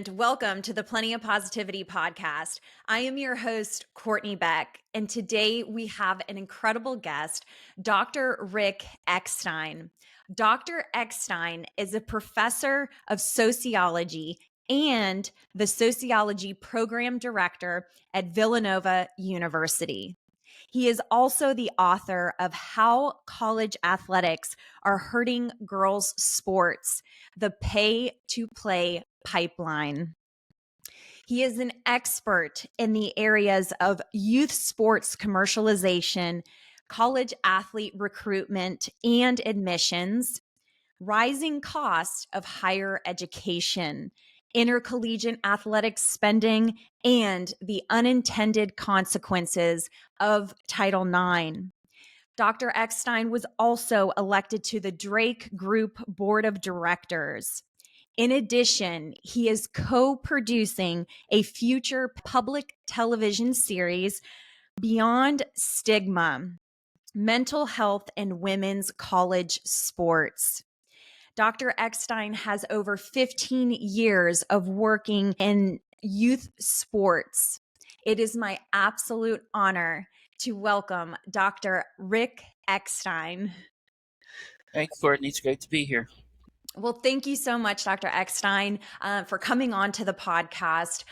and welcome to the Plenty of Positivity podcast. I am your host, Courtney Beck, and today we have an incredible guest, Dr. Rick Eckstein. Dr. Eckstein is a professor of sociology and the sociology program director at Villanova University. He is also the author of How College Athletics Are Hurting Girls' Sports, the Pay to Play Pipeline. He is an expert in the areas of youth sports commercialization, college athlete recruitment and admissions, rising cost of higher education, intercollegiate athletic spending, and the unintended consequences of Title IX. Dr. Eckstein was also elected to the Drake Group Board of Directors. In addition, he is co-producing a future public television series, Beyond Stigma: Mental Health in Women's College Sports. Dr. Eckstein has over 15 years of working in youth sports. It is my absolute honor to welcome Dr. Rick Eckstein. Thanks, Courtney. It's great to be here. Well, thank you so much, Dr. Eckstein, for coming on to the podcast.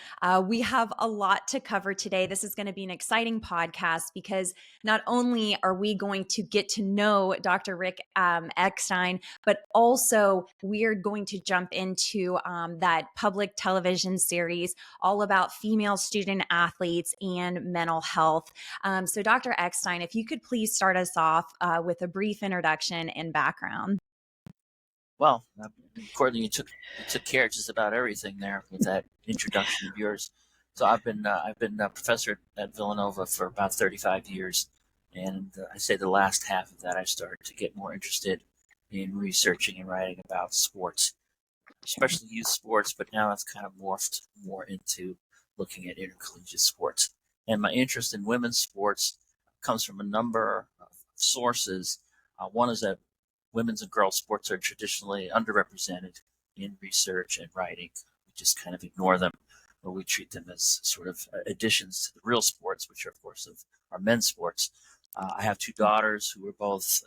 We have a lot to cover today. This is going to be an exciting podcast because not only are we going to get to know Dr. Rick Eckstein, but also we're going to jump into that public television series all about female student athletes and mental health. So, Dr. Eckstein, if you could please start us off with a brief introduction and background. Well, Courtney, you took care of just about everything there with that introduction of yours. So I've been a professor at Villanova for about 35 years, and I say the last half of that I started to get more interested in researching and writing about sports, especially youth sports. But now that's kind of morphed more into looking at intercollegiate sports. And my interest in women's sports comes from a number of sources. One is that women's and girls' sports are traditionally underrepresented in research and writing. We just kind of ignore them, or we treat them as sort of additions to the real sports, which are, of course, are men's sports. I have two daughters who are both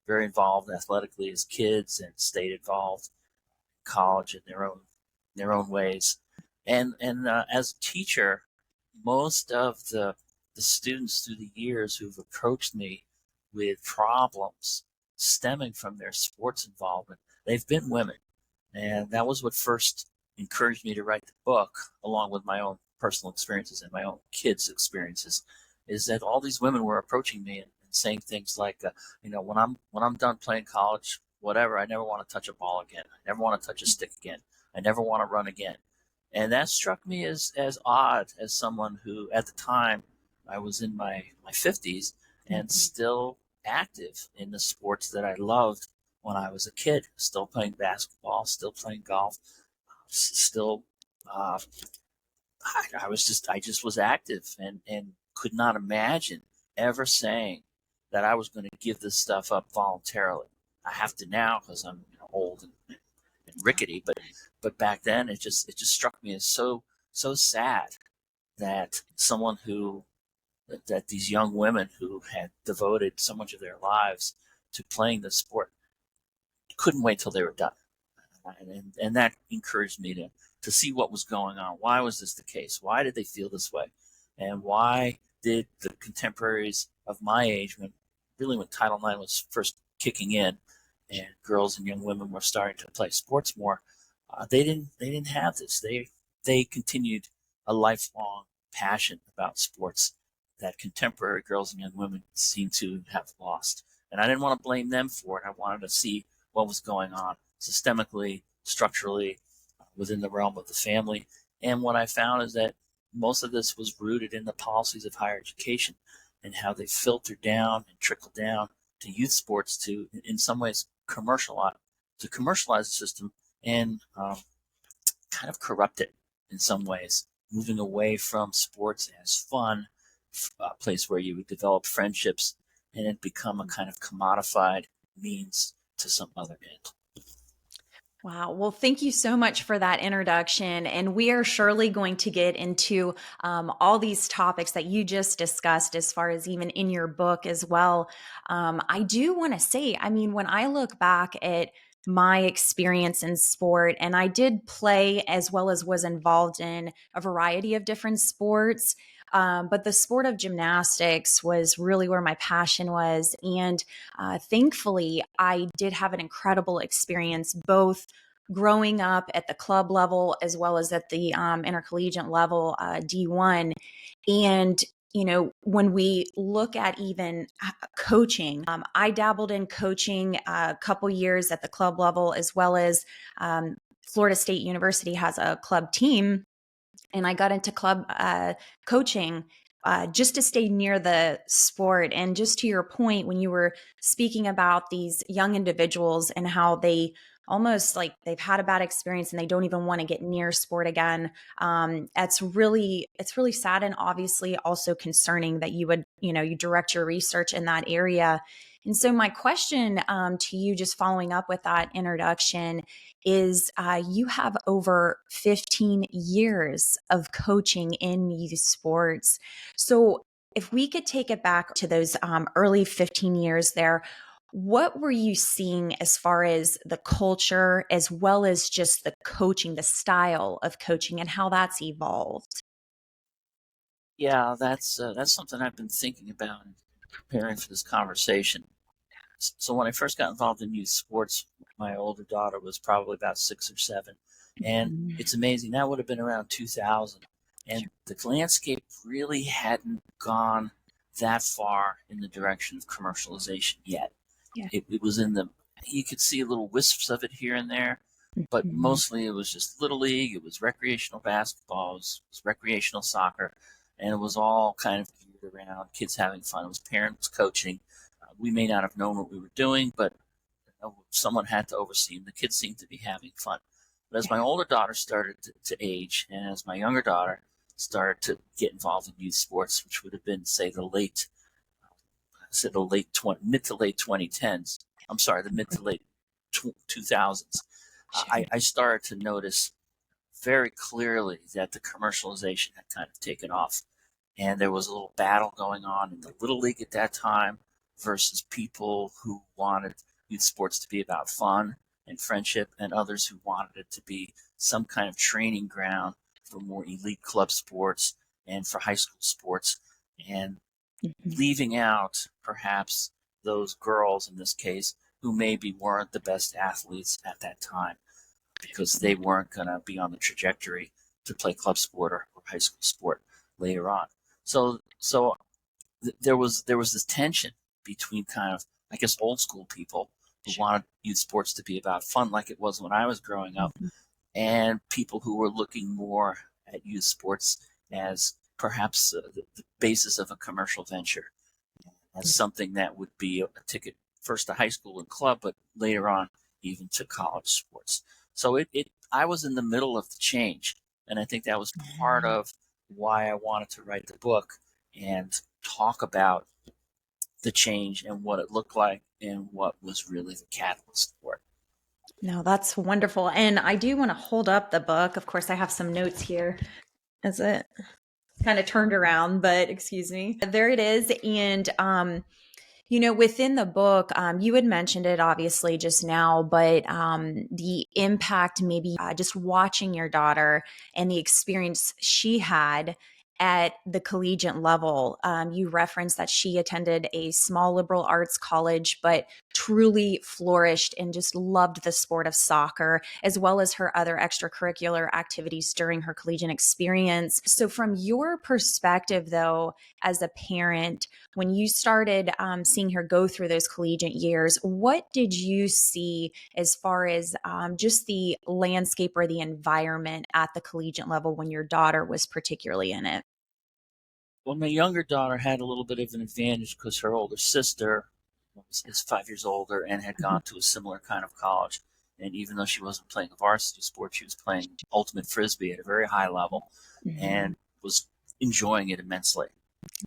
very involved athletically as kids and stayed involved in college in their own ways. And as a teacher, most of the students through the years who've approached me with problems stemming from their sports involvement, they've been women. And that was what first encouraged me to write the book, along with my own personal experiences and my own kids' experiences, is that all these women were approaching me and saying things like, when I'm done playing college, whatever, I never want to touch a ball again. I never want to touch a stick again. I never want to run again. And that struck me as odd, as someone who, at the time, I was in my 50s and still active in the sports that I loved when I was a kid, still playing basketball, still playing golf, still I just was active and could not imagine ever saying that I was going to give this stuff up voluntarily. I have to now because I'm old and rickety, but back then it just struck me as so sad that someone that these young women who had devoted so much of their lives to playing the sport couldn't wait till they were done. And that encouraged me to see what was going on. Why was this the case? Why did they feel this way? And why did the contemporaries of my age, when Title IX was first kicking in and girls and young women were starting to play sports more, they didn't have this. They continued a lifelong passion about sports that contemporary girls and young women seem to have lost. And I didn't want to blame them for it. I wanted to see what was going on systemically, structurally, within the realm of the family. And what I found is that most of this was rooted in the policies of higher education and how they filtered down and trickled down to youth sports to, in some ways, commercialize the system and kind of corrupt it in some ways, moving away from sports as fun, a place where you would develop friendships and it become a kind of commodified means to some other end. Wow. Well, thank you so much for that introduction. And we are surely going to get into all these topics that you just discussed, as far as even in your book as well. I do want to say, I mean, when I look back at my experience in sport, and I did play as well as was involved in a variety of different sports. But the sport of gymnastics was really where my passion was. And thankfully, I did have an incredible experience both growing up at the club level as well as at the intercollegiate level, D1. And when we look at even coaching, I dabbled in coaching a couple years at the club level, as well as Florida State University has a club team, and I got into club coaching just to stay near the sport. And just to your point, when you were speaking about these young individuals and how they almost like they've had a bad experience and they don't even want to get near sport again, it's really sad, and obviously also concerning that you would you direct your research in that area. And so my question to you, just following up with that introduction, is you have over 15 years of coaching in youth sports. So, if we could take it back to those early 15 years there, what were you seeing as far as the culture, as well as just the coaching, the style of coaching, and how that's evolved? Yeah, that's something I've been thinking about and preparing for this conversation. So when I first got involved in youth sports, my older daughter was probably about 6 or 7, and Mhm. it's amazing. That would have been around 2000, and the landscape really hadn't gone that far in the direction of commercialization yet. Yeah. It was in the you could see little wisps of it here and there, but Mhm. mostly it was just little league. It was recreational basketball. It was recreational soccer, and it was all kind of geared around kids having fun. It was parents coaching. We may not have known what we were doing, but someone had to oversee, and the kids seemed to be having fun. But as Yeah. my older daughter started to age, and as my younger daughter started to get involved in youth sports, which would have been, say, mid to late 2010s. I'm sorry, the mid to late 2000s. Sure. I started to notice very clearly that the commercialization had kind of taken off. And there was a little battle going on in the Little League at that time versus people who wanted youth sports to be about fun and friendship, and others who wanted it to be some kind of training ground for more elite club sports and for high school sports, and Mhm. leaving out perhaps those girls in this case who maybe weren't the best athletes at that time because they weren't going to be on the trajectory to play club sport or high school sport later on. So there was this tension between kind of, I guess, old school people who Sure. wanted youth sports to be about fun like it was when I was growing up, Mhm. and people who were looking more at youth sports as perhaps the basis of a commercial venture, as something that would be a ticket first to high school and club, but later on even to college sports. So I was in the middle of the change, and I think that was part Mhm. of why I wanted to write the book and talk about the change and what it looked like and what was really the catalyst for it. No, that's wonderful. And I do want to hold up the book. Of course, I have some notes here as it kind of turned around, but excuse me. There it is. And within the book, you had mentioned it obviously just now, but the impact, maybe just watching your daughter and the experience she had at the collegiate level. You referenced that she attended a small liberal arts college, but truly flourished and just loved the sport of soccer, as well as her other extracurricular activities during her collegiate experience. So, from your perspective, though, as a parent, when you started seeing her go through those collegiate years, what did you see as far as just the landscape or the environment at the collegiate level when your daughter was particularly in it? Well, my younger daughter had a little bit of an advantage because her older sister is 5 years older and had Mhm. gone to a similar kind of college. And even though she wasn't playing a varsity sport, she was playing ultimate frisbee at a very high level Mhm. and was enjoying it immensely.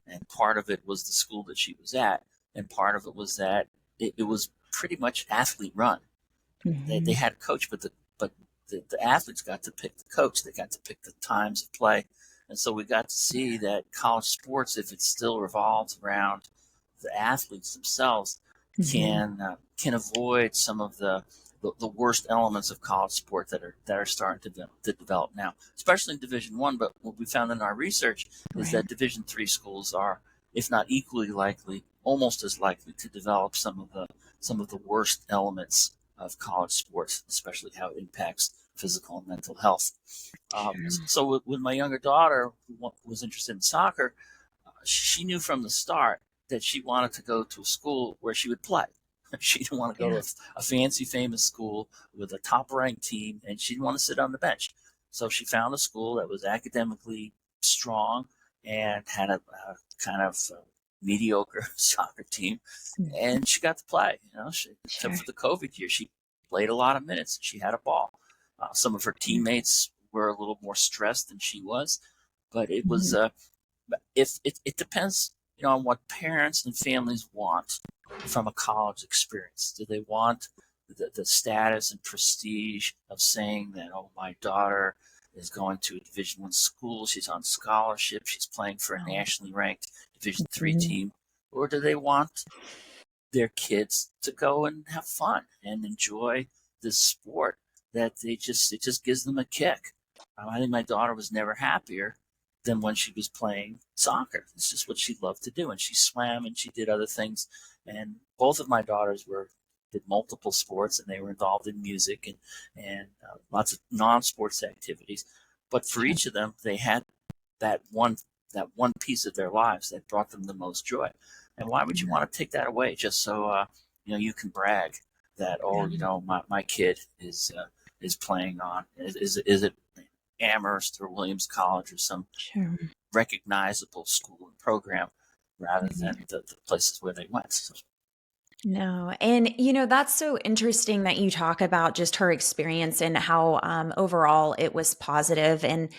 And part of it was the school that she was at, and part of it was that it was pretty much athlete run. They Mhm. had a coach, but the athletes got to pick the coach. They got to pick the times of play. And so we got to see that college sports, if it still revolves around the athletes themselves, can avoid some of the worst elements of college sport that are starting to develop now, especially in Division One. But what we found in our research is that Division Three schools are, if not equally likely, almost as likely to develop some of the worst elements of college sports, especially how it impacts physical and mental health. So with my younger daughter, who was interested in soccer, she knew from the start that she wanted to go to a school where she would play. She didn't want to go to a fancy, famous school with a top-ranked team, and she didn't want to sit on the bench. So she found a school that was academically strong and had a kind of mediocre soccer team, and she got to play. Except for the COVID year, she played a lot of minutes. She had a ball. Some of her teammates were a little more stressed than she was, but it was if it depends, on what parents and families want from a college experience. Do they want the status and prestige of saying that, oh, my daughter is going to a Division I school, she's on scholarship, she's playing for a nationally ranked Division III team, or do they want their kids to go and have fun and enjoy this sport that it just gives them a kick? I think my daughter was never happier than when she was playing soccer. It's just what she loved to do, and she swam and she did other things. And both of my daughters did multiple sports, and they were involved in music and lots of non-sports activities. But for each of them, they had that one piece of their lives that brought them the most joy. And why would you want to take that away just so you can brag that, my kid is playing on is it Amherst or Williams College or some recognizable school and program rather than the places where they went. So. No. And, that's so interesting that you talk about just her experience and how overall it was positive. And,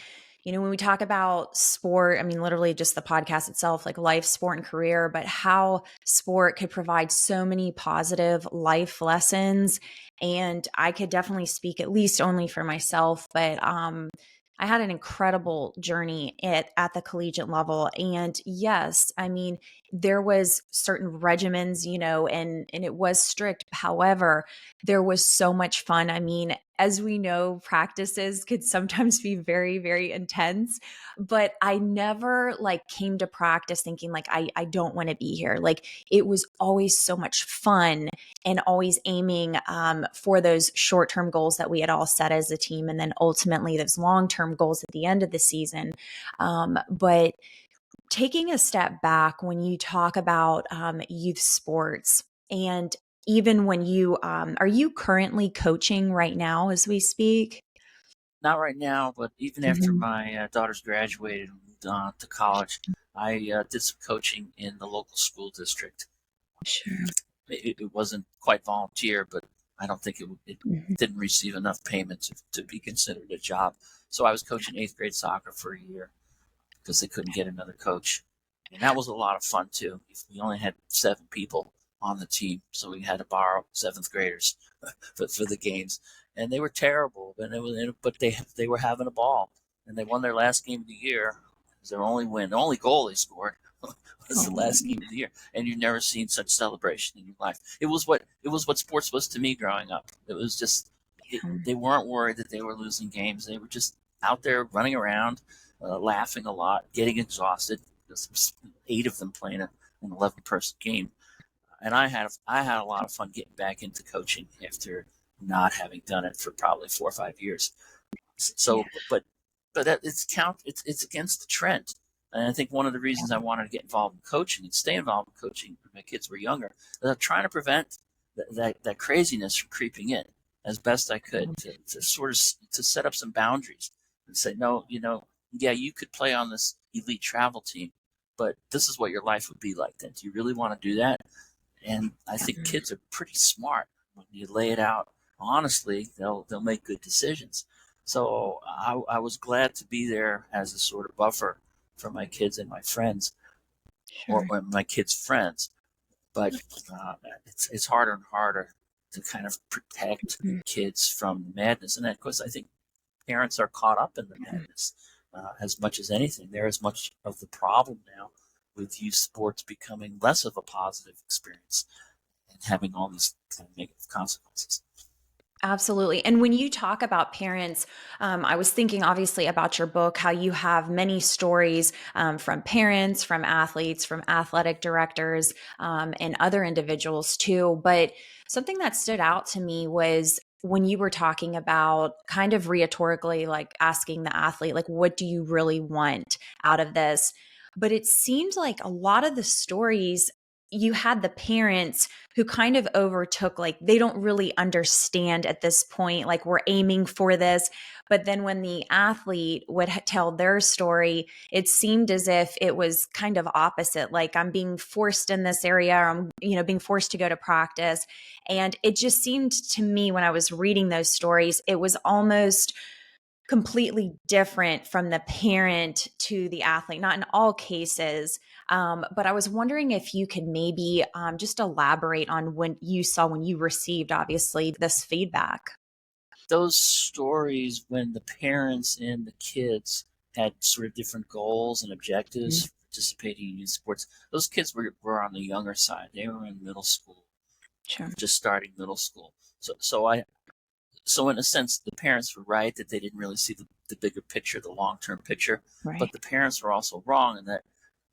when we talk about sport, I mean, literally just the podcast itself, like life, sport, and career, but how sport could provide so many positive life lessons. And I could definitely speak at least only for myself, but I had an incredible journey at the collegiate level. And yes, I mean, there was certain regimens, and it was strict. However, there was so much fun. I mean, as we know, practices could sometimes be very, very intense, but I never came to practice thinking I don't want to be here. Like, it was always so much fun and always aiming for those short-term goals that we had all set as a team. And then ultimately those long-term goals at the end of the season. But taking a step back, when you talk about youth sports, and even when you are you currently coaching right now as we speak? Not right now, but even after my daughters graduated and moved on to college, I did some coaching in the local school district. Sure. It wasn't quite volunteer, but I don't think it didn't receive enough payment to be considered a job. So I was coaching 8th grade soccer for a year because they couldn't get another coach. And that was a lot of fun too. We only had 7 people on the team, so we had to borrow 7th graders for the games. And they were terrible, but they were having a ball, and they won their last game of the year. It was their only win, the only goal they scored was the last game of the year. And you've never seen such celebration in your life. It was what sports was to me growing up. It was just they weren't worried that they were losing games. They were just out there running around, laughing a lot, getting exhausted. There's 8 of them playing an 11-person game, and I had a lot of fun getting back into coaching after not having done it for probably 4 or 5 years. So, but it's against the trend. And I think one of the reasons I wanted to get involved in coaching and stay involved in coaching when my kids were younger is I'm trying to prevent that craziness from creeping in as best I could to sort of to set up some boundaries and say, no, yeah, you could play on this elite travel team, but this is what your life would be like then. Do you really want to do that? And I think kids are pretty smart. When you lay it out honestly, they'll make good decisions. So I was glad to be there as a sort of buffer for my kids and my friends, or my kids' friends. But it's harder and harder to kind of protect Mhm. kids from madness. And of course, I think parents are caught up in the madness as much as anything. They're as much of the problem now with youth sports becoming less of a positive experience and having all these kind of negative consequences. Absolutely. And when you talk about parents, I was thinking obviously about your book, how you have many stories from parents, from athletes, from athletic directors, and other individuals too. But something that stood out to me was when you were talking about kind of rhetorically, like asking the athlete, like, what do you really want out of this? But it seemed like a lot of the stories, you had the parents who kind of overtook, like they don't really understand at this point, like we're aiming for this. But then when the athlete would tell their story, it seemed as if it was kind of opposite, like I'm being forced in this area, or I'm being forced to go to practice. And it just seemed to me when I was reading those stories, it was almost completely different from the parent to the athlete, not in all cases. But I was wondering if you could maybe just elaborate on when you received, obviously, this feedback. Those stories when the parents and the kids had sort of different goals and objectives Mhm. for participating in youth sports, those kids were on the younger side. They were in middle school, Sure. just starting middle school. So in a sense, the parents were right that they didn't really see the bigger picture, the long-term picture. Right. But the parents were also wrong in that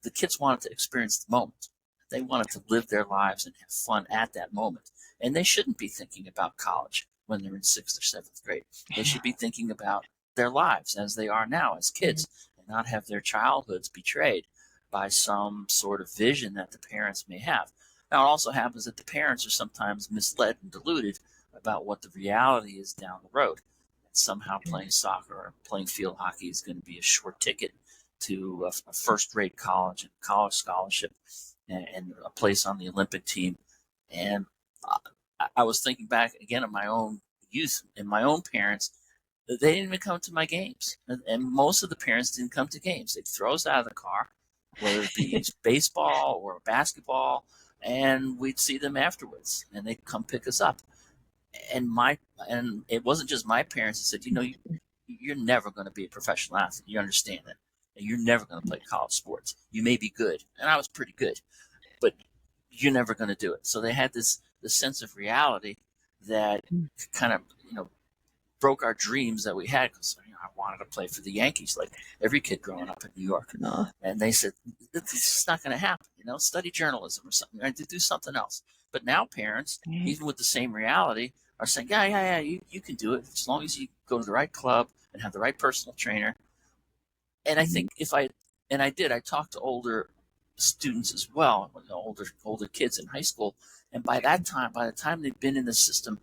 the kids wanted to experience the moment. They wanted to live their lives and have fun at that moment. And they shouldn't be thinking about college when they're in sixth or seventh grade. They should be thinking about their lives as they are now as Mhm. kids and not have their childhoods betrayed by some sort of vision that the parents may have. Now, it also happens that the parents are sometimes misled and deluded about what the reality is down the road. And somehow playing soccer or playing field hockey is going to be a short ticket to a first rate college and college scholarship and a place on the Olympic team. And I was thinking back again of my own youth and my own parents. They didn't even come to my games. And most of the parents didn't come to games. They'd throw us out of the car, whether it be baseball or basketball, and we'd see them afterwards and they'd come pick us up. And it wasn't just my parents that said, you're never going to be a professional athlete. You understand that. And you're never going to play college sports. You may be good. And I was pretty good, but you're never going to do it. So they had this sense of reality that kind of, broke our dreams that we had because I wanted to play for the Yankees like every kid growing up in New York. No. And they said, this is not going to happen, study journalism or something, or to do something else. But now parents, Right. even with the same reality, are saying, yeah, you can do it as long as you go to the right club and have the right personal trainer. And I think I talked to older students as well, older kids in high school. And by the time they've been in the system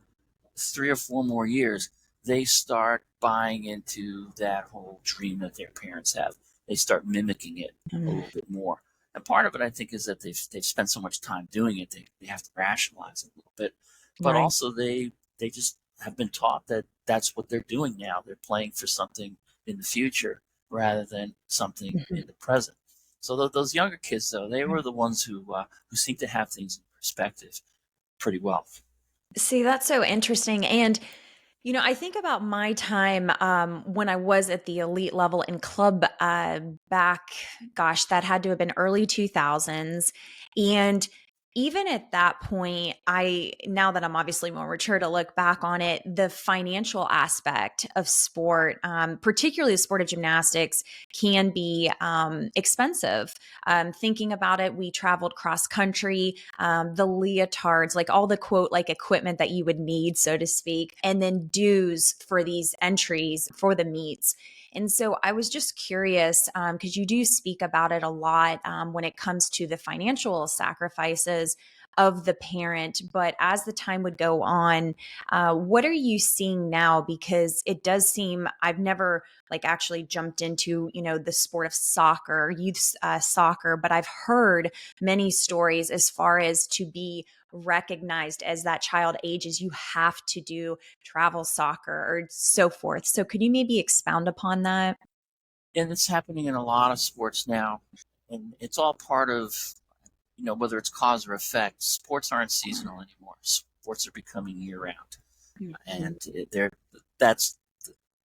3 or 4 more years, they start buying into that whole dream that their parents have. They start mimicking it a Mm. little bit more. And part of it, I think, is that they've spent so much time doing it, they have to rationalize it a little bit. But Right. also, they just have been taught that that's what they're doing now. They're playing for something in the future rather than something Mhm. in the present. So those younger kids, though, they were the ones who seem to have things in perspective pretty well. See, that's so interesting. And I think about my time when I was at the elite level in club back, gosh, that had to have been early 2000s. And even at that point, now that I'm obviously more mature to look back on it, the financial aspect of sport, particularly the sport of gymnastics, can be expensive. Thinking about it, we traveled cross country, the leotards, like all the quote, like equipment that you would need, so to speak, and then dues for these entries for the meets. And so I was just curious because you do speak about it a lot when it comes to the financial sacrifices of the parent. But as the time would go on, what are you seeing now? Because it does seem I've never like actually jumped into the sport of soccer, youth soccer, but I've heard many stories as far as to be recognized as that child ages, you have to do travel soccer or so forth. So could you maybe expound upon that? And it's happening in a lot of sports now, and it's all part of whether it's cause or effect. Sports aren't seasonal anymore. sports are becoming year-round, Mhm. and that's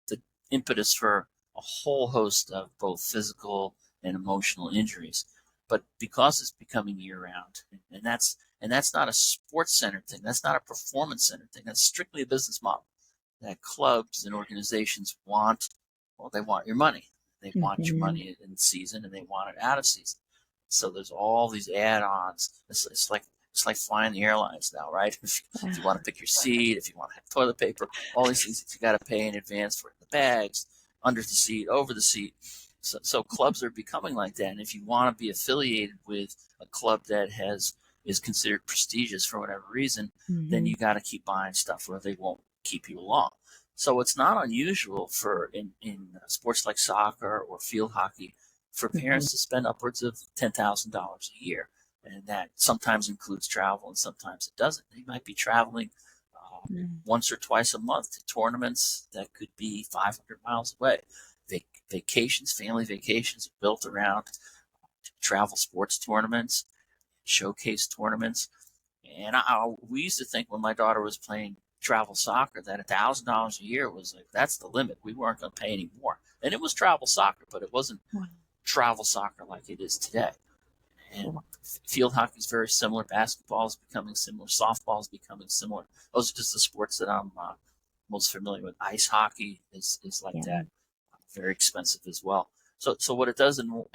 the impetus for a whole host of both physical and emotional injuries. But because it's becoming year-round, and that's not a sports-centered thing, that's not a performance-centered thing, that's strictly a business model that clubs and organizations want. Well, they want your money. They want your Mhm. money in season, and they want it out of season. So there's all these add-ons. It's like flying the airlines now, right? If you want to pick your seat, if you want to have toilet paper, all these things that you got to pay in advance for, the bags, under the seat, over the seat. So clubs are becoming like that. And if you want to be affiliated with a club that is considered prestigious for whatever reason, then Mhm. you got to keep buying stuff or they won't keep you along. So it's not unusual for in sports like soccer or field hockey for Mhm. parents to spend upwards of $10,000 a year. And that sometimes includes travel and sometimes it doesn't. They might be traveling Mhm. once or twice a month to tournaments that could be 500 miles away. Vacations, family vacations are built around travel sports tournaments, showcase tournaments. And we used to think when my daughter was playing travel soccer that $1,000 a year was like, that's the limit. We weren't going to pay any more. And it was travel soccer, but it wasn't Wow. travel soccer like it is today. And Wow. field hockey is very similar. Basketball is becoming similar. Softball is becoming similar. Those are just the sports that I'm most familiar with. Ice hockey is like Yeah. that, very expensive as well. So what it does, and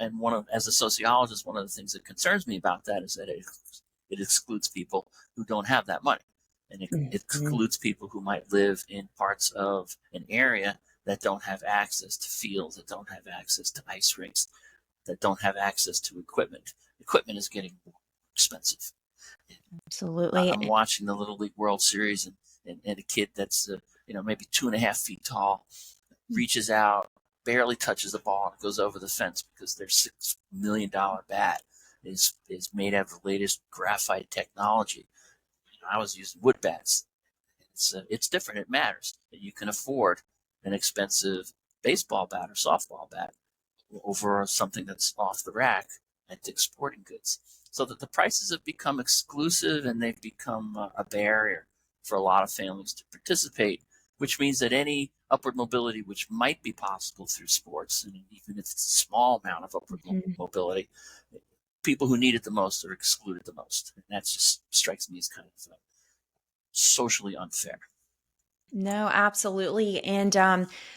as a sociologist, one of the things that concerns me about that is that it excludes people who don't have that money, and it Mhm. excludes people who might live in parts of an area that don't have access to fields, that don't have access to ice rinks, that don't have access to equipment. Equipment is getting more expensive. Absolutely. I'm watching the Little League World Series, and a kid that's maybe 2.5 feet tall reaches out, barely touches the ball, and goes over the fence because their $6 million bat is made out of the latest graphite technology. I was using wood bats. It's different. It matters that you can afford an expensive baseball bat or softball bat over something that's off the rack at Dick's Sporting Goods. So that the prices have become exclusive and they've become a barrier for a lot of families to participate, which means that any upward mobility which might be possible through sports, and even if it's a small amount of upward Mhm. mobility, people who need it the most are excluded the most. And that just strikes me as kind of socially unfair. No, absolutely. And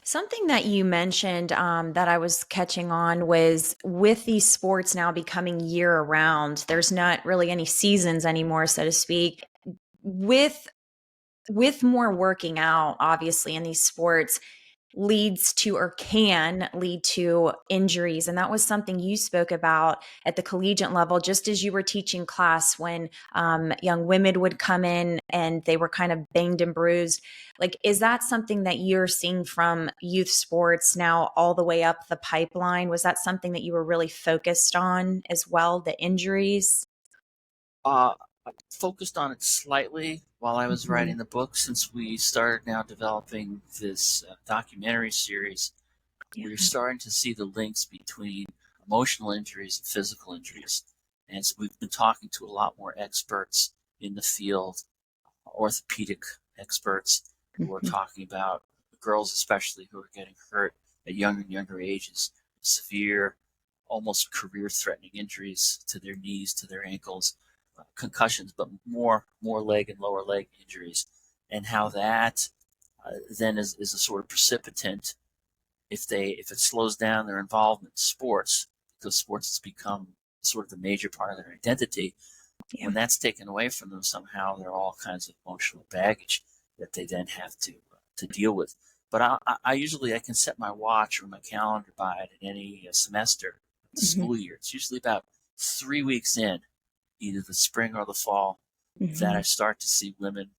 something that you mentioned that I was catching on was with these sports now becoming year round, there's not really any seasons anymore, so to speak. With with more working out, obviously, in these sports, leads to or can lead to injuries. And that was something you spoke about at the collegiate level, just as you were teaching class when young women would come in and they were kind of banged and bruised. Like, is that something that you're seeing from youth sports now all the way up the pipeline? Was that something that you were really focused on as well, the injuries? Uh, I focused on it slightly while I was Mhm. writing the book. Since we started now developing this documentary series, Yeah. we're starting to see the links between emotional injuries and physical injuries. And so we've been talking to a lot more experts in the field, orthopedic experts who are Mhm. talking about girls, especially who are getting hurt at younger and younger ages, severe, almost career threatening injuries to their knees, to their ankles, concussions, but more leg and lower leg injuries, and how that then is a sort of precipitant if it slows down their involvement in sports, because sports has become sort of the major part of their identity. Yeah. When that's taken away from them, somehow there are all kinds of emotional baggage that they then have to deal with. But I usually I can set my watch or my calendar by it in any semester, the Mhm. school year. It's usually about 3 weeks in, either the spring or the fall, that I Mhm. start to see women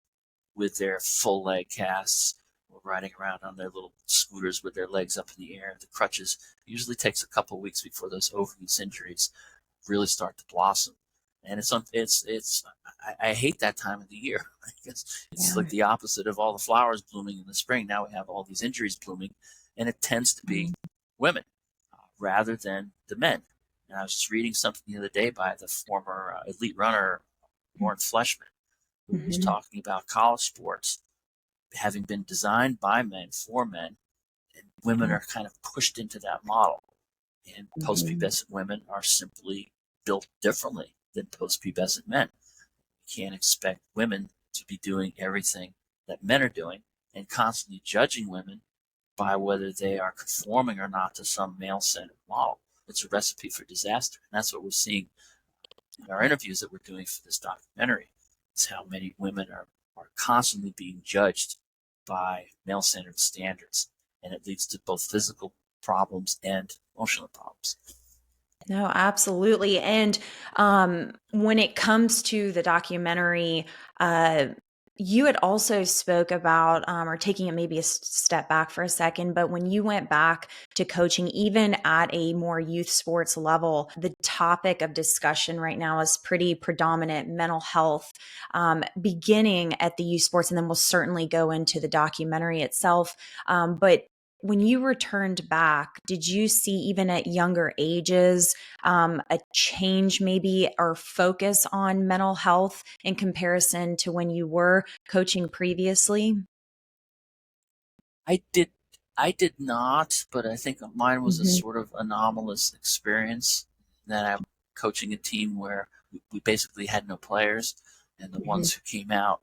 with their full leg casts or riding around on their little scooters with their legs up in the air, the crutches. It usually takes a couple of weeks before those overuse injuries really start to blossom. And I hate that time of the year. It's Yeah. like the opposite of all the flowers blooming in the spring. Now we have all these injuries blooming, and it tends to be Mhm. women rather than the men. And I was just reading something the other day by the former elite runner Lauren Fleshman, who was Mhm. talking about college sports having been designed by men for men, and women Yeah. are kind of pushed into that model. And Mhm. post-pubescent women are simply built differently than post-pubescent men. You can't expect women to be doing everything that men are doing and constantly judging women by whether they are conforming or not to some male-centered model. It's a recipe for disaster. And that's what we're seeing in our interviews that we're doing for this documentary. It's how many women are constantly being judged by male-centered standards. And it leads to both physical problems and emotional problems. No, absolutely. And when it comes to the documentary, uh, you had also spoke about, or taking it maybe a step back for a second, but when you went back to coaching, even at a more youth sports level, the topic of discussion right now is pretty predominant mental health, beginning at the youth sports, and then we'll certainly go into the documentary itself. But when you returned back, did you see even at younger ages a change maybe or focus on mental health in comparison to when you were coaching previously? I did I did not, but I think mine was a Mhm. sort of anomalous experience that I'm coaching a team where we basically had no players, and the Mhm. ones who came out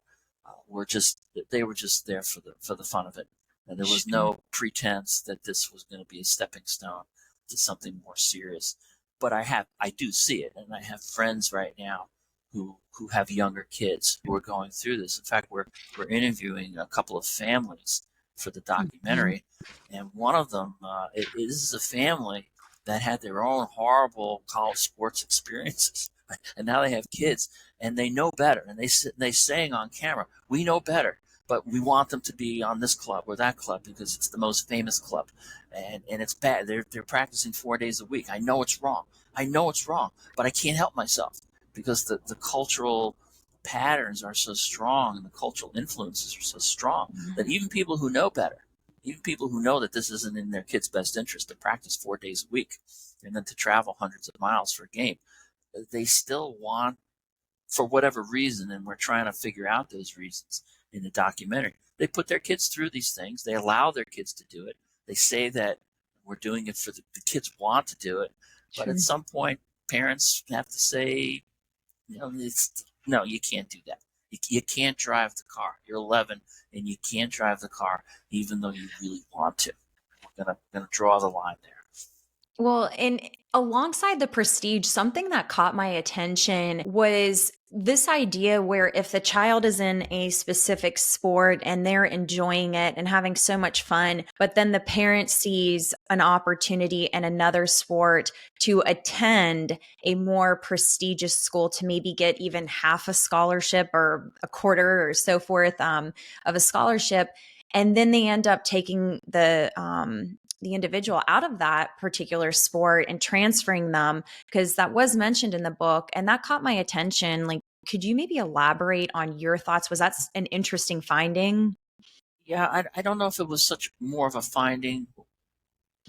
were just they were just there for the fun of it, and there was Sure. no pretense that this was going to be a stepping stone to something more serious. But I do see it, and I have friends right now who have younger kids who are going through this. In fact, we're interviewing a couple of families for the Mhm. documentary, and one of them this is a family that had their own horrible college sports experiences, and now they have kids, and they know better, and they saying on camera, "We know better, but we want them to be on this club or that club because it's the most famous club, and it's bad. They're practicing 4 days a week. I know it's wrong. I know it's wrong, but I can't help myself because the cultural patterns are so strong and the cultural influences are so strong that even people who know better, even people who know that this isn't in their kids' best interest to practice 4 days a week and then to travel hundreds of miles for a game, they still want, for whatever reason, and we're trying to figure out those reasons in the documentary. They put their kids through these things. They allow their kids to do it. They say that we're doing it for the kids want to do it, but at Sure. some point, parents have to say, no, you can't do that. You can't drive the car. You're 11 and you can't drive the car, even though you really want to. We're gonna draw the line there. Well, and alongside the prestige, something that caught my attention was this idea where if the child is in a specific sport and they're enjoying it and having so much fun, but then the parent sees an opportunity in another sport to attend a more prestigious school to maybe get even half a scholarship or a quarter or so forth of a scholarship. And then they end up taking the individual out of that particular sport and transferring them, because that was mentioned in the book and that caught my attention. Like, could you maybe elaborate on your thoughts? Was that an interesting finding? Yeah, I don't know if it was such more of a finding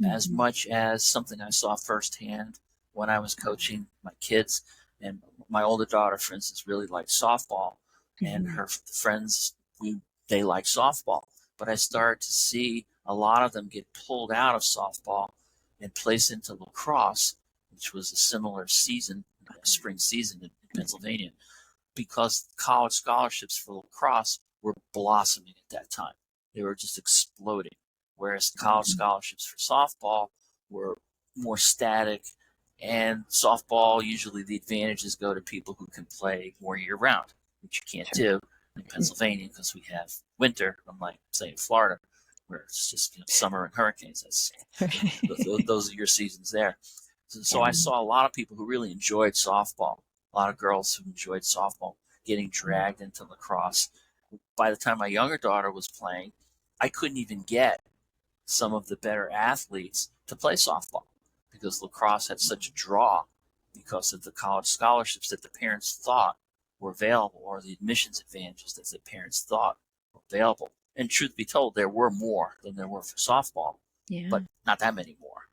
as Mhm. much as something I saw firsthand when I was coaching my kids. And my older daughter, for instance, really liked softball, and Mhm. her friends, they like softball. But I started to see a lot of them get pulled out of softball and placed into lacrosse, which was a similar season, a spring season in Pennsylvania, because college scholarships for lacrosse were blossoming at that time. They were just exploding. Whereas college scholarships for softball were more static, and softball, usually the advantages go to people who can play more year round, which you can't Sure. do in Pennsylvania because we have winter, unlike, say, in Florida, where it's just summer and hurricanes. Those are your seasons there. So Yeah. I saw a lot of people who really enjoyed softball, a lot of girls who enjoyed softball getting dragged into lacrosse. By the time my younger daughter was playing, I couldn't even get some of the better athletes to play softball because lacrosse had such a draw because of the college scholarships that the parents thought were available, or the admissions advantages that the parents thought were available. And truth be told, there were more than there were for softball, but Yeah. not that many more.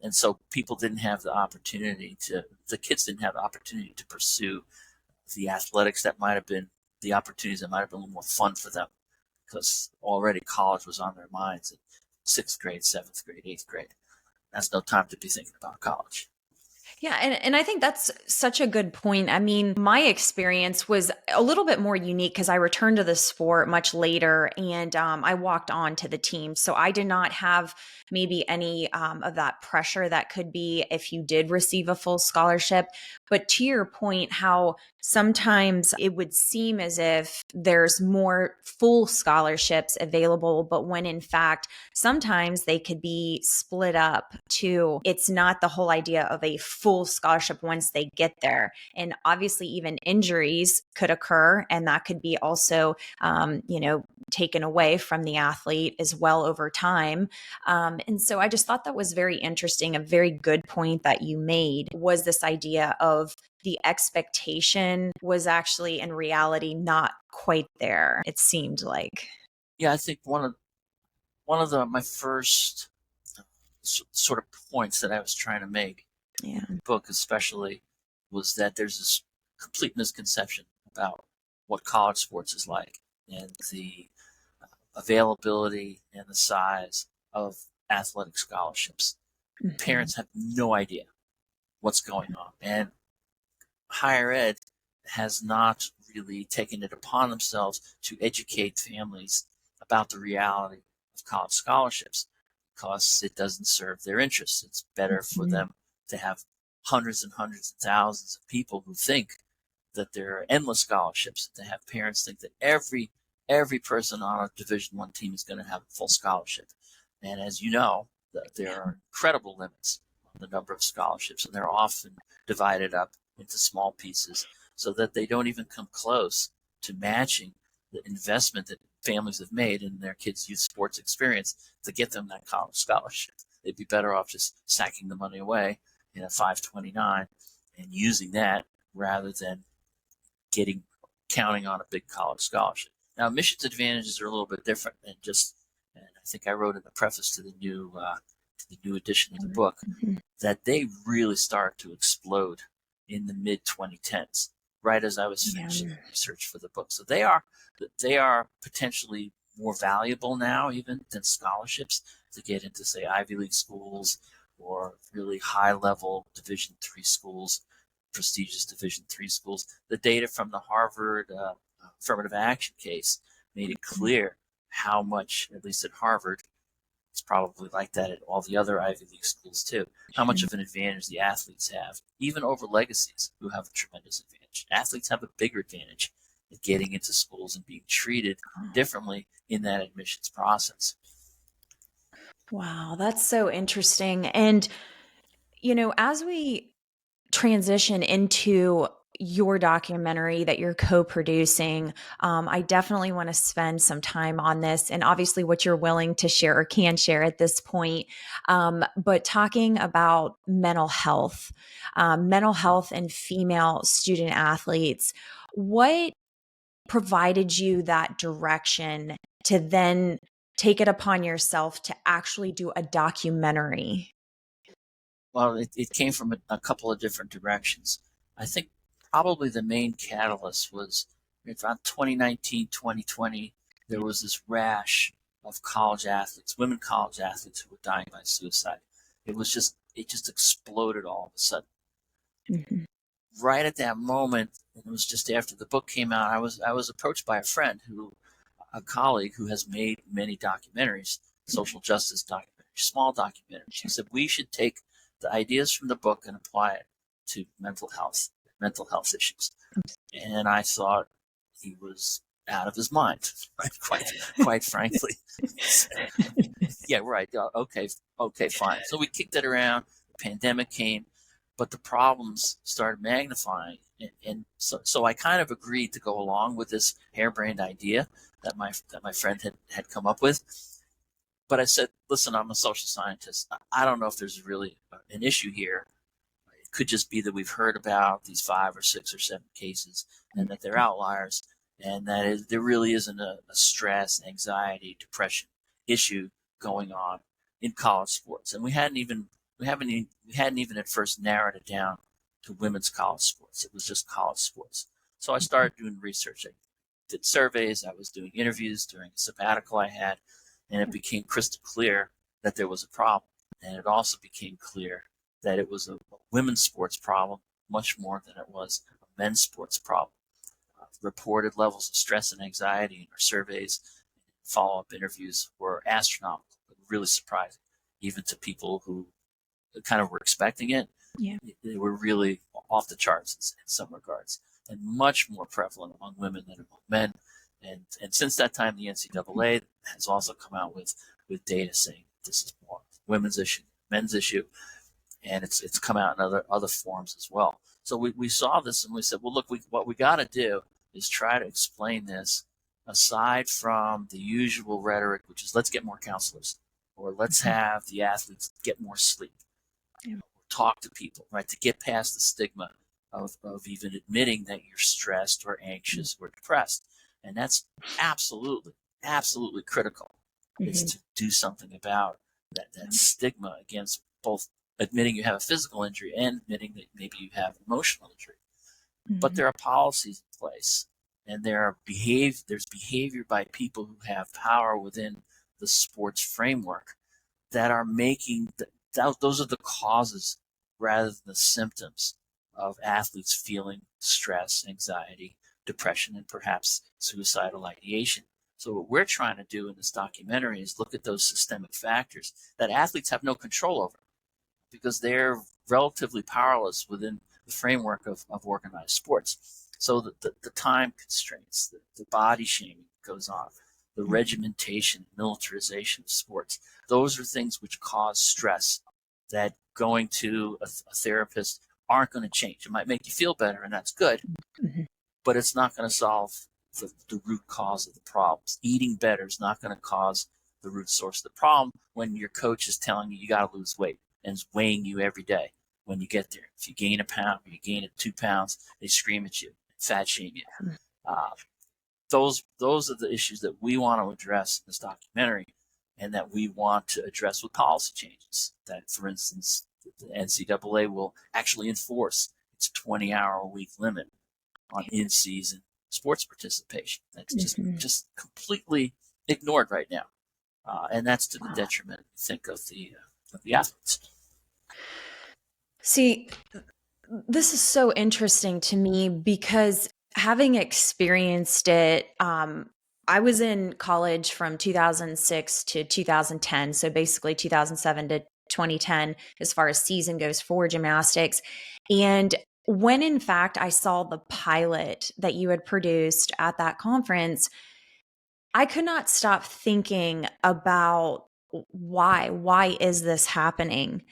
And so people didn't have the opportunity to, the kids didn't have the opportunity to pursue the athletics that might have been the opportunities that might have been a little more fun for them, because already college was on their minds in 6th grade, 7th grade, 8th grade. That's no time to be thinking about college. Yeah, and I think that's such a good point. I mean, my experience was a little bit more unique because I returned to the sport much later, and I walked on to the team. So I did not have maybe any of that pressure that could be if you did receive a full scholarship. But to your point, how sometimes it would seem as if there's more full scholarships available, but when in fact, sometimes they could be split up to, it's not the whole idea of a full scholarship once they get there. And obviously, even injuries could occur, and that could be also, taken away from the athlete as well over time. And so I just thought that was very interesting. A very good point that you made was this idea of the expectation was actually in reality not quite there, it seemed like. Yeah, I think one of my first sort of points that I was trying to make Yeah. in the book, especially, was that there's this complete misconception about what college sports is like, and the availability and the size of athletic scholarships. Mm-hmm. Parents have no idea what's going on, and higher ed has not really taken it upon themselves to educate families about the reality of college scholarships, because it doesn't serve their interests. It's better for them to have hundreds and hundreds of thousands of people who think that there are endless scholarships, to have parents think that every person on a Division I team is going to have a full scholarship. And as you know, there are incredible limits on the number of scholarships, and they're often divided up into small pieces so that they don't even come close to matching the investment that families have made in their kids' youth sports experience to get them that college scholarship. They'd be better off just sacking the money away in a 529 and using that rather than counting on a big college scholarship. Now, admissions advantages are a little bit different, and I think I wrote in the preface to the new edition of the book that they really started to explode in the mid 2010s, right as I was finishing research for the book. So they are potentially more valuable now even than scholarships to get into, say, Ivy League schools or really high level Division III schools, prestigious Division III schools. The data from the Harvard affirmative action case made it clear how much, at least at Harvard, it's probably like that at all the other Ivy League schools too, how much of an advantage the athletes have, even over legacies who have a tremendous advantage. Athletes have a bigger advantage at getting into schools and being treated differently in that admissions process. Wow, that's so interesting. And, as we transition into your documentary that you're co-producing, I definitely want to spend some time on this, and obviously what you're willing to share or can share at this point. But talking about mental health and female student athletes, what provided you that direction to then take it upon yourself to actually do a documentary? Well, it came from a couple of different directions. I think probably the main catalyst was around 2019, 2020. There was this rash of college athletes, women college athletes, who were dying by suicide. It just exploded all of a sudden. Mm-hmm. Right at that moment, and it was just after the book came out, I was approached by a colleague who has made many documentaries, social justice documentaries, small documentaries. He said we should take the ideas from the book and apply it to mental health issues. And I thought he was out of his mind, right? Quite frankly. Yeah, right. Okay, fine. So we kicked it around. The pandemic came, but the problems started magnifying, and so I kind of agreed to go along with this harebrained idea that my friend had come up with. But I said, listen, I'm a social scientist. I don't know if there's really an issue here. It could just be that we've heard about these 5 or 6 or 7 cases and that they're outliers, and that there really isn't a stress, anxiety, depression issue going on in college sports. And we hadn't even at first narrowed it down to women's college sports. It was just college sports. So I started doing research. I did surveys, I was doing interviews during a sabbatical I had, and it became crystal clear that there was a problem. And it also became clear that it was a women's sports problem much more than it was a men's sports problem. Reported levels of stress and anxiety in our surveys, follow-up interviews were astronomical, really surprising, even to people who kind of were expecting it. Yeah. They were really off the charts in some regards, and much more prevalent among women than among men. And since that time, the NCAA has also come out with data saying this is more women's issue, men's issue, and it's come out in other forms as well. So we saw this and we said, well, look, what we got to do is try to explain this aside from the usual rhetoric, which is let's get more counselors, or let's have the athletes get more sleep, talk to people, right, to get past the stigma of even admitting that you're stressed or anxious or depressed. And that's absolutely critical, is to do something about that stigma against both admitting you have a physical injury and admitting that maybe you have emotional injury. But there are policies in place, and there's behavior by people who have power within the sports framework that are making those are the causes rather than the symptoms of athletes feeling stress, anxiety, depression, and perhaps suicidal ideation. So what we're trying to do in this documentary is look at those systemic factors that athletes have no control over, because they're relatively powerless within the framework of organized sports. So the time constraints, the body shaming that goes on, the regimentation, militarization of sports, those are things which cause stress that going to a therapist aren't going to change. It might make you feel better, and that's good, but it's not going to solve the root cause of the problems. Eating better is not going to cause the root source of the problem when your coach is telling you got to lose weight and is weighing you every day when you get there. If you gain a pound or you gain 2 pounds, they scream at you, fat shame you. Those are the issues that we want to address in this documentary, and that we want to address with policy changes. That, for instance, the NCAA will actually enforce its 20-hour-a-week limit on in-season sports participation. That's just completely ignored right now, and that's to the detriment, I think, of the athletes. See, this is so interesting to me because having experienced it, I was in college from 2006 to 2010. So basically 2007 to 2010, as far as season goes for gymnastics. And when in fact I saw the pilot that you had produced at that conference, I could not stop thinking about why is this happening?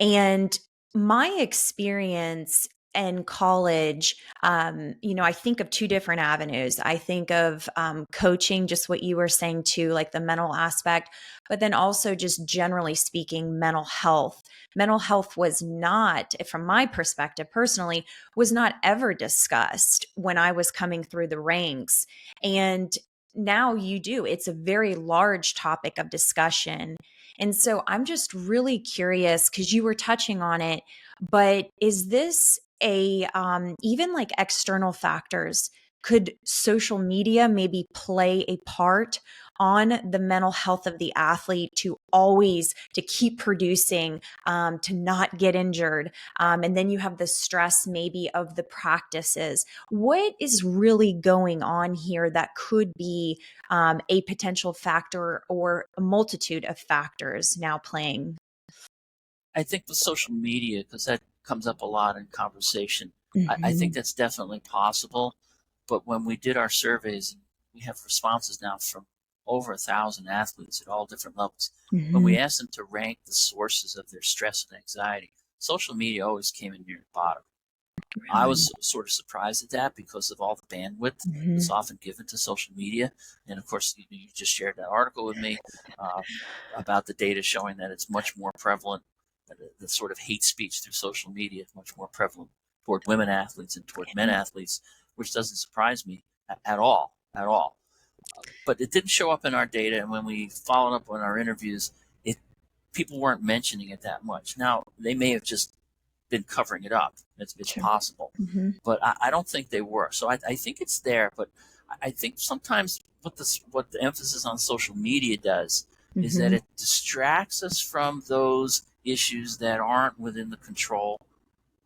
And my experience in college, I think of two different avenues. I think of coaching, just what you were saying too, like the mental aspect, but then also just generally speaking, mental health. Mental health was not, from my perspective personally, was not ever discussed when I was coming through the ranks. And now you do. It's a very large topic of discussion. And so I'm just really curious because you were touching on it, but is this even like external factors? Could social media maybe play a part on the mental health of the athlete to keep producing, to not get injured? And then you have the stress maybe of the practices. What is really going on here that could be a potential factor or a multitude of factors now playing? I think with social media, because that comes up a lot in conversation, I think that's definitely possible. But when we did our surveys, we have responses now from over 1,000 athletes at all different levels. When we asked them to rank the sources of their stress and anxiety, social media always came in near the bottom. Really? I was sort of surprised at that because of all the bandwidth that's often given to social media. And of course, you just shared that article with me about the data showing that it's much more prevalent. The sort of hate speech through social media is much more prevalent toward women athletes and toward men athletes, which doesn't surprise me at all. But it didn't show up in our data, and when we followed up on our interviews, people weren't mentioning it that much. Now, they may have just been covering it up. It's possible. But I don't think they were. So I think it's there, but I think sometimes what the emphasis on social media does is that Mm-hmm. it distracts us from those issues that aren't within the control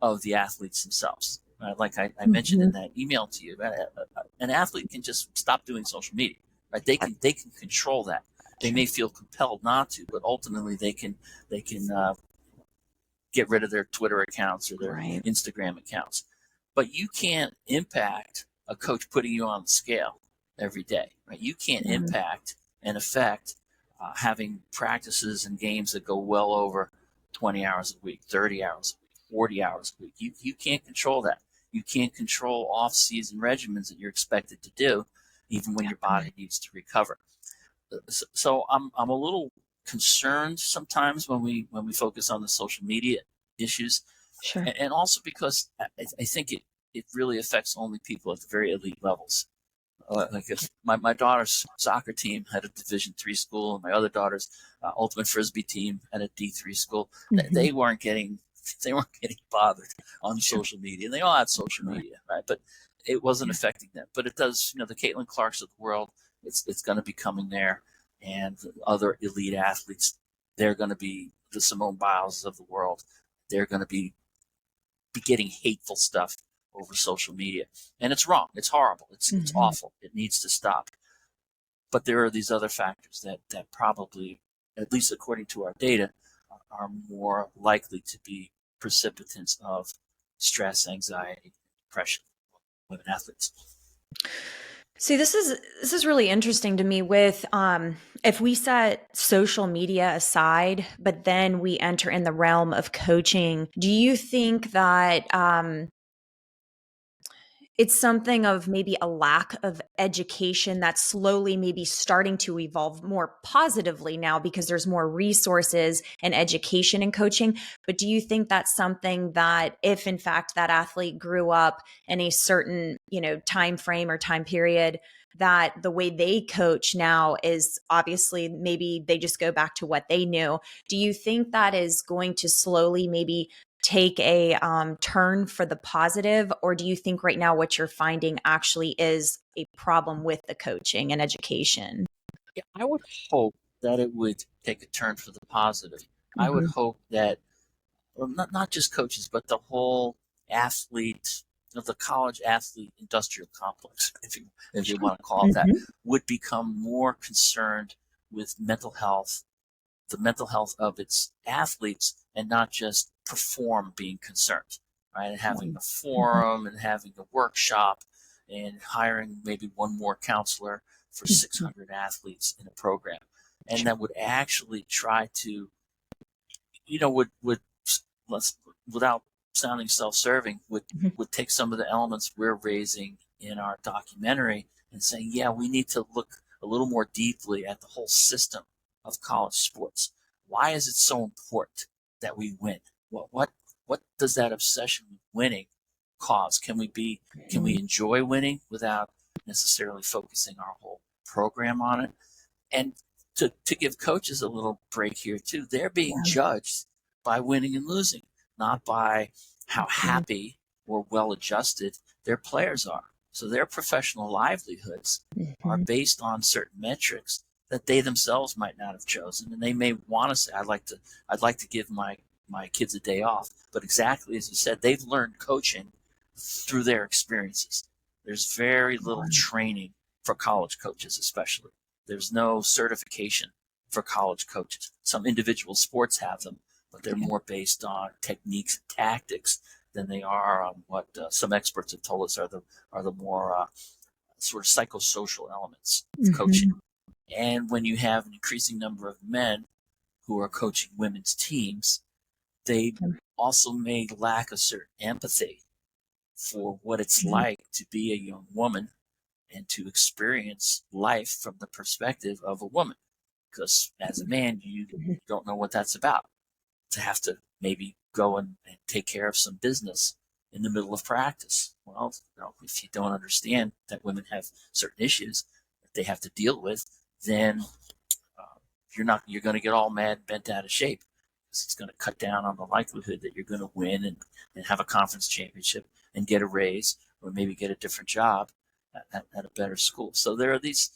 of the athletes themselves. Like I mentioned Mm-hmm. in that email to you, an athlete can just stop doing social media. Right? They can control that. They Sure. may feel compelled not to, but ultimately they can get rid of their Twitter accounts or their Right. Instagram accounts. But you can't impact a coach putting you on the scale every day. Right? You can't Mhm. impact and affect having practices and games that go well over 20 hours a week, 30 hours a week, 40 hours a week. You can't control that. You can't control off-season regimens that you're expected to do, even when your body needs to recover. So I'm a little concerned sometimes when we focus on the social media issues, Sure. and also because I think it really affects only people at the very elite levels. Like if my daughter's soccer team had a Division III school, and my other daughter's ultimate frisbee team at a D3 school, Mhm. they weren't getting bothered on Sure. social media. And they all had social Sure. media, right? But it wasn't Yeah. affecting them. But it does, the Caitlin Clarks of the world. It's going to be coming there, and the other elite athletes. They're going to be the Simone Biles of the world. They're going to be getting hateful stuff over social media. And it's wrong. It's horrible. It's Mhm. awful. It needs to stop. But there are these other factors that probably, at least according to our data, are more likely to be precipitants of stress, anxiety, depression, women athletes. See, this is really interesting to me with if we set social media aside, but then we enter in the realm of coaching, do you think that it's something of maybe a lack of education that's slowly maybe starting to evolve more positively now because there's more resources and education and coaching? But do you think that's something that if in fact that athlete grew up in a certain, time frame or time period, that the way they coach now is obviously maybe they just go back to what they knew? Do you think that is going to slowly maybe take a turn for the positive, or do you think right now what you're finding actually is a problem with the coaching and education? Yeah, I would hope that it would take a turn for the positive. I would Hmm. hope that, well, not just coaches, but the whole athlete, the college athlete industrial complex, if you Sure. want to call it that, Hmm. would become more concerned with mental health, the mental health of its athletes, and not just perform being concerned, right? And having a forum and having a workshop and hiring maybe one more counselor for Hmm. 600 athletes in a program. And Sure. that would actually try to, would let's, without sounding self-serving, would take some of the elements we're raising in our documentary and saying, yeah, we need to look a little more deeply at the whole system of college sports. Why is it so important that we win? What does that obsession with winning cause? Can we enjoy winning without necessarily focusing our whole program on it? And to give coaches a little break here too, they're being judged by winning and losing, not by how happy or well adjusted their players are. So their professional livelihoods are Hmm. based on certain metrics that they themselves might not have chosen, and they may want to say, "I'd like to give my kids a day off." But exactly as you said, they've learned coaching through their experiences. There's very little training for college coaches, especially. There's no certification for college coaches. Some individual sports have them, but they're more based on techniques and tactics than they are on what some experts have told us are the more sort of psychosocial elements of coaching. Hmm. And when you have an increasing number of men who are coaching women's teams, they also may lack a certain empathy for what it's like to be a young woman and to experience life from the perspective of a woman. Because as a man, you don't know what that's about. To have to maybe go and take care of some business in the middle of practice. Well, if you don't understand that women have certain issues that they have to deal with, then uh, you're going to get all mad and bent out of shape. It's going to cut down on the likelihood that you're going to win and have a conference championship and get a raise or maybe get a different job. at a better school. So there are these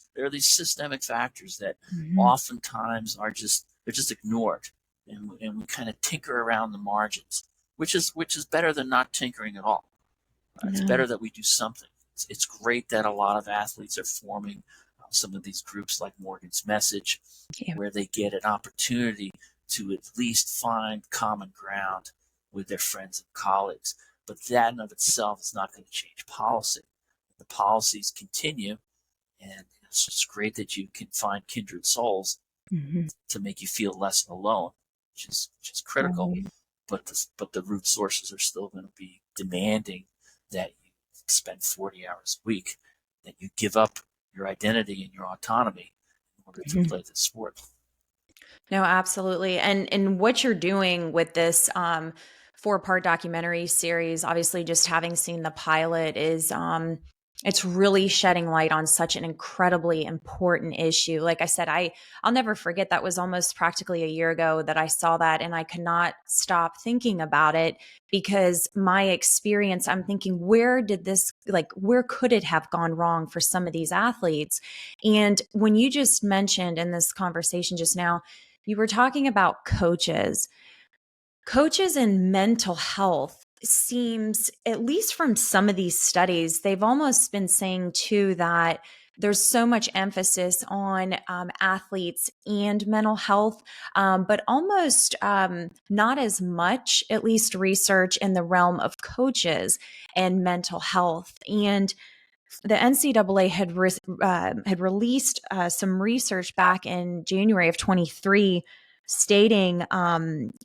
systemic factors that Mhm. oftentimes they're just ignored, and we kind of tinker around the margins, which is better than not tinkering at all. It's Yeah. better that we do something. It's great that a lot of athletes are forming some of these groups like Morgan's Message, Yeah. where they get an opportunity to at least find common ground with their friends and colleagues. But that in of itself is not going to change policy. The policies continue, and it's just great that you can find kindred souls Mhm. to make you feel less alone, which is critical. Right. But the root sources are still going to be demanding that you spend 40 hours a week, that you give up your identity and your autonomy in order to Mhm. play the sport. No, absolutely. And what you're doing with this four-part documentary series, obviously just having seen the pilot is it's really shedding light on such an incredibly important issue. Like I said, I'll never forget that was almost practically a year ago that I saw that, and I could not stop thinking about it because my experience, I'm thinking, where could it have gone wrong for some of these athletes? And when you just mentioned in this conversation just now, you were talking about coaches. Coaches in mental health seems, at least from some of these studies, they've almost been saying too that there's so much emphasis on athletes and mental health, but almost not as much, at least research in the realm of coaches and mental health. And the NCAA had released some research back in January of 23 stating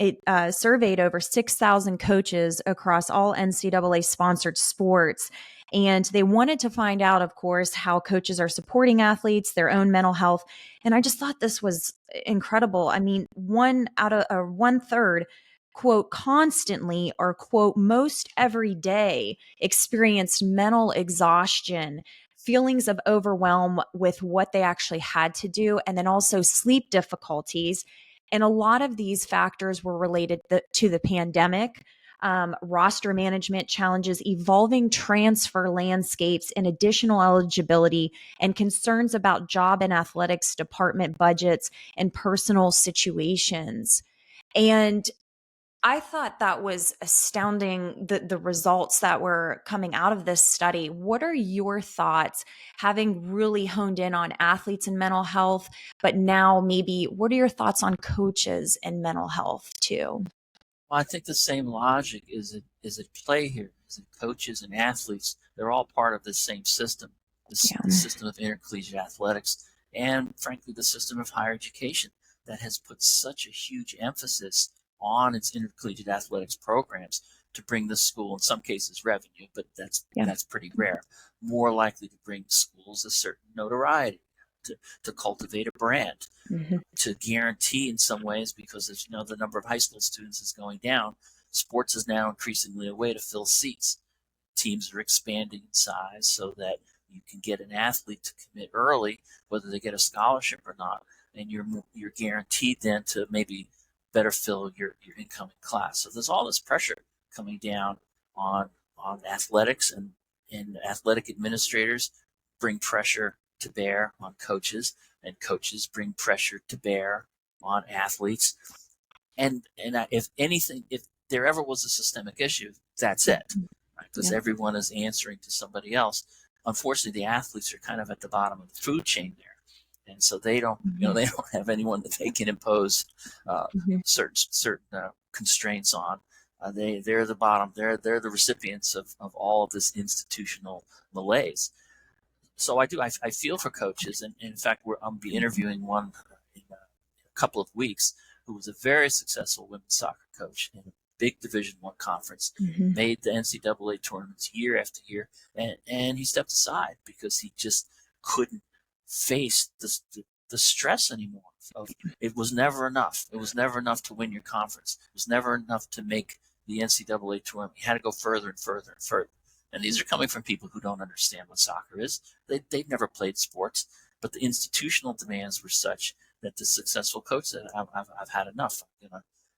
it surveyed over 6,000 coaches across all NCAA sponsored sports. And they wanted to find out, of course, how coaches are supporting athletes, their own mental health. And I just thought this was incredible. I mean, one third, quote, constantly or quote, most every day experienced mental exhaustion, feelings of overwhelm with what they actually had to do, and then also sleep difficulties. And a lot of these factors were related to the pandemic, roster management challenges, evolving transfer landscapes, and additional eligibility, and concerns about job and athletics department budgets and personal situations. And I thought that was astounding, the results that were coming out of this study. What are your thoughts, having really honed in on athletes and mental health, but now maybe what are your thoughts on coaches and mental health too? Well, I think the same logic is at play here. Is that coaches and athletes, they're all part of the same system, the Yeah. system of intercollegiate athletics, and frankly, the system of higher education that has put such a huge emphasis on its intercollegiate athletics programs to bring the school, in some cases, revenue, but Yeah. that's pretty rare. More likely to bring schools a certain notoriety, to cultivate a brand, Hmm. to guarantee in some ways, because as you know, the number of high school students is going down. Sports is now increasingly a way to fill seats. Teams are expanding in size so that you can get an athlete to commit early, whether they get a scholarship or not, and you're guaranteed then to maybe better fill your incoming class. So there's all this pressure coming down on athletics, and athletic administrators bring pressure to bear on coaches, and coaches bring pressure to bear on athletes. And if anything, if there ever was a systemic issue, that's it, right? Because Yeah. everyone is answering to somebody else. Unfortunately, the athletes are kind of at the bottom of the food chain there, and so they don't, Hmm. they don't have anyone that they can impose Hmm. certain constraints on. They're the bottom. They're the recipients of all of this institutional malaise. So I feel for coaches, and in fact, I'll be interviewing one in a couple of weeks who was a very successful women's soccer coach in a big Division I conference, Hmm. made the NCAA tournaments year after year, and he stepped aside because he just couldn't face the stress anymore. Of it was never enough. It was never enough to win your conference. It was never enough to make the NCAA tournament. You had to go further and further and further. And these are coming from people who don't understand what soccer is. They've never played sports, but the institutional demands were such that the successful coach said, I've had enough.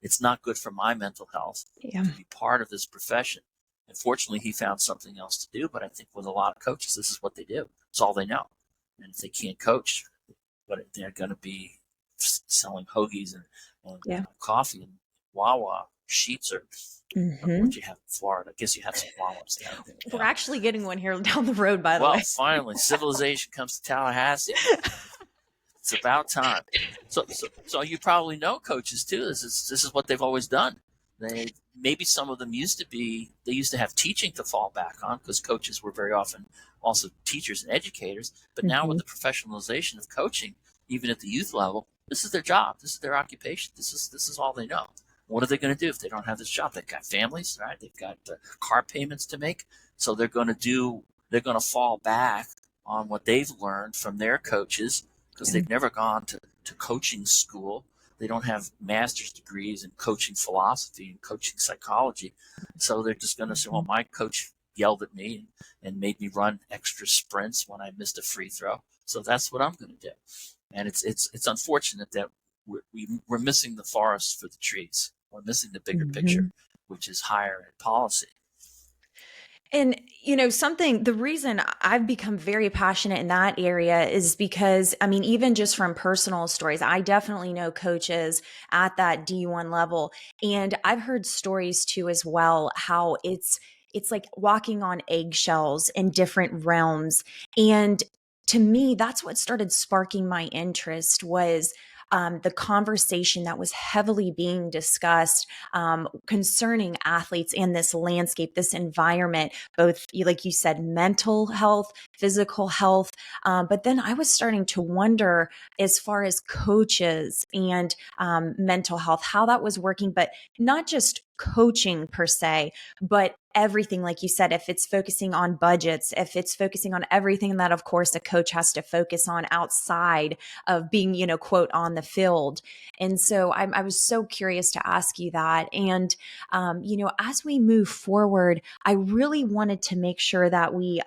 It's not good for my mental health Yeah. to be part of this profession And fortunately, he found something else to do. But I think with a lot of coaches, this is what they do. It's all they know. And if they can't coach, but they're going to be selling hoagies and Yeah. coffee and Wawa sheets or Hmm. what you have in Florida. I guess you have some Wawas down there. We're Yeah. actually getting one here down the road, by the Well, way. finally, civilization comes to Tallahassee. It's about time. So you probably know coaches too. This is what they've always done. Maybe some of them used to have teaching to fall back on because coaches were very often also teachers and educators. But now with Hmm. the professionalization of coaching, even at the youth level, this is their job. This is their occupation. This is all they know. What are they going to do if they don't have this job? They've got families, right? They've got car payments to make. So they're going to fall back on what they've learned from their coaches because they've never gone to coaching school. They don't have master's degrees in coaching philosophy and coaching psychology. So they're just going to say, well, my coach yelled at me and made me run extra sprints when I missed a free throw. So that's what I'm going to do. And it's unfortunate that we're missing the forest for the trees. We're missing the bigger Hmm. picture, which is higher ed policy. And, the reason I've become very passionate in that area is because, I mean, even just from personal stories, I definitely know coaches at that D1 level. And I've heard stories too, as well, how it's like walking on eggshells in different realms. And to me, that's what started sparking my interest was the conversation that was heavily being discussed concerning athletes and this landscape, this environment, both, like you said, mental health, physical health. But then I was starting to wonder, as far as coaches and mental health, how that was working, but not just coaching per se, but everything, like you said, if it's focusing on budgets, if it's focusing on everything that, of course, a coach has to focus on outside of being, quote, on the field. And so I was so curious to ask you that. And, as we move forward, I really wanted to make sure that we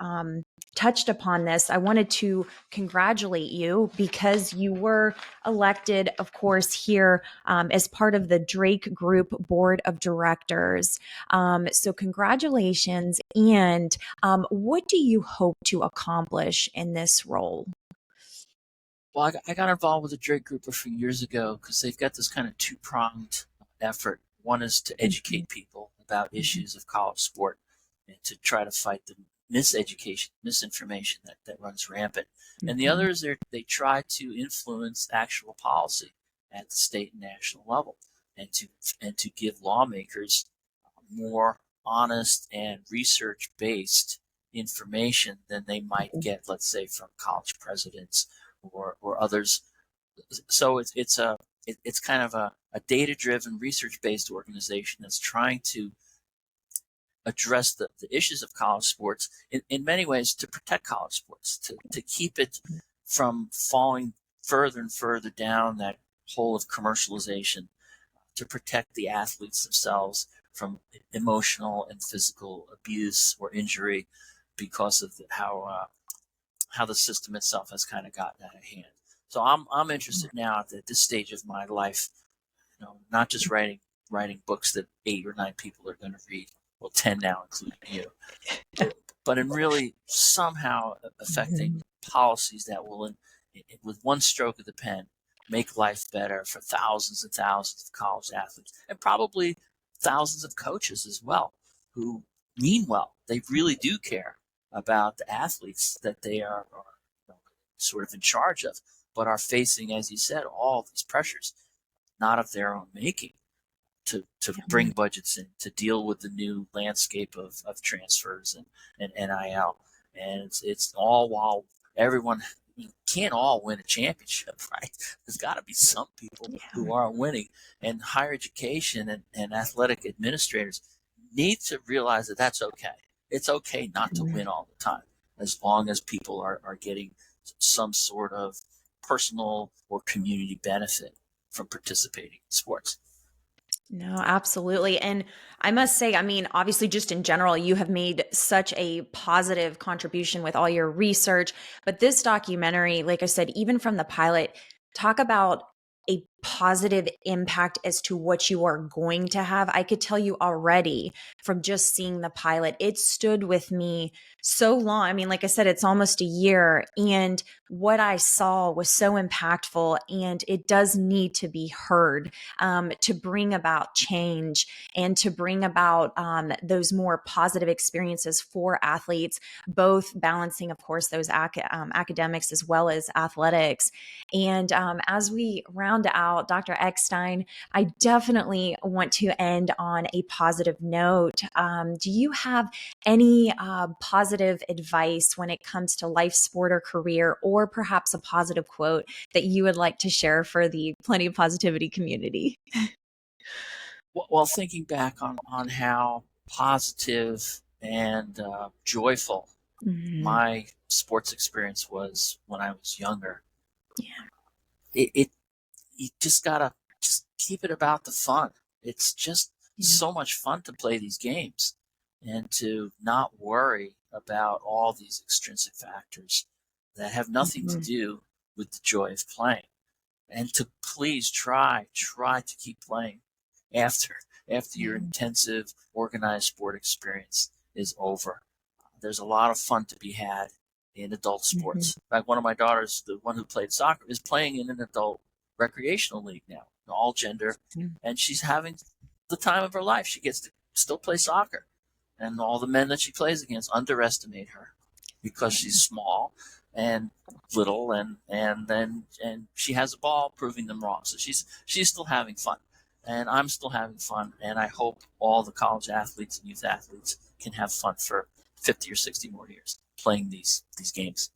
touched upon this. I wanted to congratulate you because you were elected, of course, here as part of the Drake Group Board of Directors. So, congratulations. And what do you hope to accomplish in this role? Well, I got involved with the Drake Group a few years ago because they've got this kind of two-pronged effort. One is to Mhm. educate people about issues of college sport and to try to fight the miseducation, misinformation that runs rampant. And the Mhm. other is they try to influence actual policy at the state and national level and to give lawmakers more honest and research-based information than they might get, let's say, from college presidents or others. So it's kind of a data driven, research based organization that's trying to address the issues of college sports in many ways to protect college sports, to keep it from falling further and further down that hole of commercialization, to protect the athletes themselves from emotional and physical abuse or injury because of how the system itself has kind of gotten out of hand. So I'm interested now at this stage of my life, not just writing books that 8 or 9 people are going to read, well, 10 now, including you, but in really somehow affecting Mhm. policies that will, with one stroke of the pen, make life better for thousands and thousands of college athletes and probably thousands of coaches as well who mean well. They really do care about the athletes that they are sort of in charge of, but are facing, as you said, all these pressures, not of their own making, to bring budgets in, to deal with the new landscape of transfers and NIL. And it's all while everyone, you can't all win a championship, right? There's got to be some people Yeah. who are winning. And higher education and athletic administrators need to realize that that's okay. It's okay not to Mhm. win all the time, as long as people are getting some sort of personal or community benefit from participating in sports. No, absolutely. And I must say, I mean, obviously, just in general, you have made such a positive contribution with all your research. But this documentary, like I said, even from the pilot, talk about a positive impact as to what you are going to have. I could tell you already from just seeing the pilot, it stood with me so long. I mean, like I said, it's almost a year, and what I saw was so impactful, and it does need to be heard to bring about change and to bring about those more positive experiences for athletes, both balancing, of course, those academics as well as athletics. And as we round out, Dr. Eckstein, I definitely want to end on a positive note. Do you have any positive advice when it comes to life, sport, or career, or perhaps a positive quote that you would like to share for the Plenty of Positivity community? Well, thinking back on how positive and joyful Mm-hmm. my sports experience was when I was younger, Yeah. it you just gotta just keep it about the fun. It's just Yeah. so much fun to play these games and to not worry about all these extrinsic factors that have nothing to Mm-hmm. do with the joy of playing. And to please try to keep playing after your Yeah. intensive organized sport experience is over. There's a lot of fun to be had in adult Mm-hmm. sports. In fact, one of my daughters, the one who played soccer, is playing in an adult recreational league now, all gender, and she's having the time of her life. She gets to still play soccer, and all the men that she plays against underestimate her because she's small and little, and she has a ball, proving them wrong. So she's still having fun, and I'm still having fun, and I hope all the college athletes and youth athletes can have fun for 50 or 60 more years playing these games.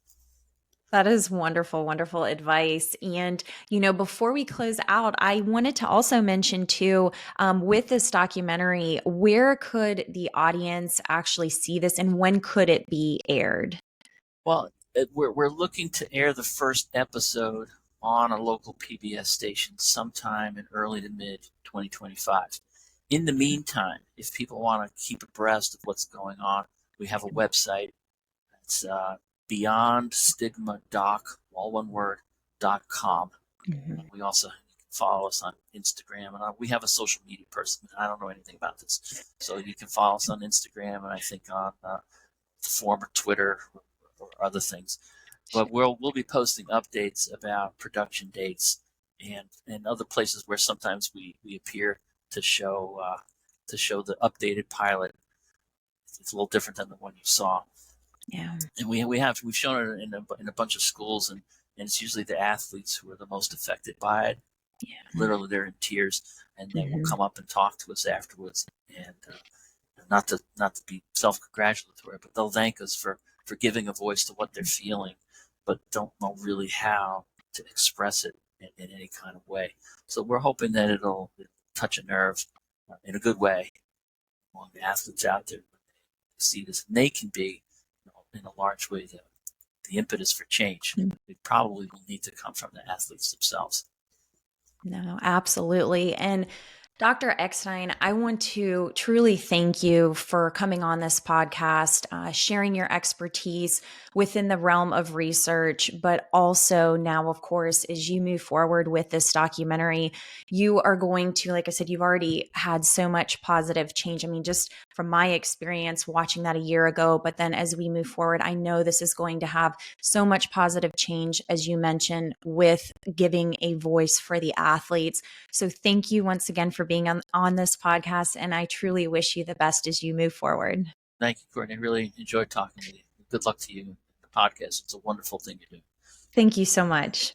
That is wonderful, wonderful advice. And, before we close out, I wanted to also mention too, with this documentary, where could the audience actually see this and when could it be aired? Well, we're looking to air the first episode on a local PBS station sometime in early to mid 2025. In the meantime, if people want to keep abreast of what's going on, we have a website. It's Beyond Stigma Doc, all one word, .com. Mhm. We also follow us on Instagram, and we have a social media person. I don't know anything about this, so you can follow us on Instagram, and I think on former Twitter or other things. But we'll be posting updates about production dates and other places where sometimes we appear to show the updated pilot. It's a little different than the one you saw, Yeah. and we've shown it in a bunch of schools, and it's usually the athletes who are the most affected by it. Yeah. Literally, they're in tears, and they will Mhm. come up and talk to us afterwards, and not to be self-congratulatory, but they'll thank us for giving a voice to what they're feeling, but don't know really how to express it in any kind of way. So we're hoping that it'll touch a nerve in a good way among the athletes out there when they see this, and they can be, in a large way, the impetus for change. It probably will need to come from the athletes themselves. No, absolutely. And Dr. Eckstein, I want to truly thank you for coming on this podcast, sharing your expertise within the realm of research, but also now, of course, as you move forward with this documentary, you are going to, like I said, you've already had so much positive change. I mean, just from my experience watching that a year ago, but then as we move forward, I know this is going to have so much positive change, as you mentioned, with giving a voice for the athletes. So thank you once again for being on this podcast. And I truly wish you the best as you move forward. Thank you, Courtney. I really enjoyed talking with you. Good luck to you in the podcast. It's a wonderful thing to do. Thank you so much.